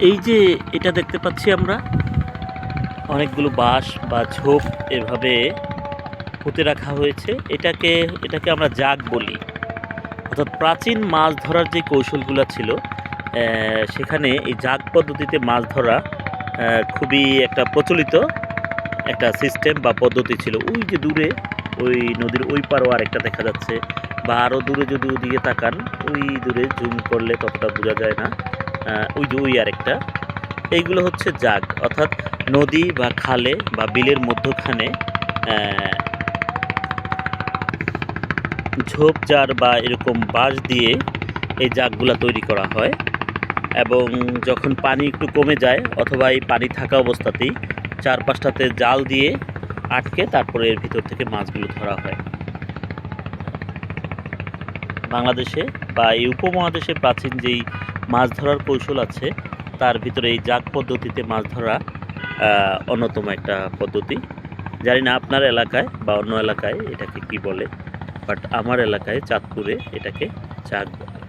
এই যে এটা দেখতে পাচ্ছি আমরা অনেকগুলো বাঁশ বা ঝোপ এভাবে পুঁতে রাখা হয়েছে। এটাকে আমরা জাগ বলি। অর্থাৎ প্রাচীন মাছ ধরার যে কৌশলগুলো ছিল সেখানে এই জাগ পদ্ধতিতে মাছ ধরা খুবই একটা প্রচলিত একটা সিস্টেম বা পদ্ধতি ছিল। ওই যে দূরে ওই নদীর ওই পারও আরেকটা দেখা যাচ্ছে, বা আরও দূরে যদি ওদিকে তাকান, ওই দূরে জুম করলে ততটা বোঝা যায় না। ওই যে ওই আরেকটা, এইগুলো হচ্ছে জাগ। অর্থাৎ নদী বা খালে বা বিলের মধ্যখানে ঝোপঝাড় বা এরকম বাঁশ দিয়ে এই জাগগুলা তৈরি করা হয়, এবং যখন পানি একটু কমে যায় অথবা এই পানি থাকা অবস্থাতেই চারপাশটাতে জাল দিয়ে আটকে তারপরে এর ভিতর থেকে মাছগুলো ধরা হয়। বাংলাদেশে বা এই উপমহাদেশে প্রাচীন যেই মাছ ধরার কৌশল আছে তার ভিতরে এই জাগ পদ্ধতিতে মাছ ধরা অন্যতম একটা পদ্ধতি। জানি না আপনার এলাকায় বা অন্য এলাকায় এটাকে কি বলে, বাট আমার এলাকায় চাঁদপুরে এটাকে জাগ বলে।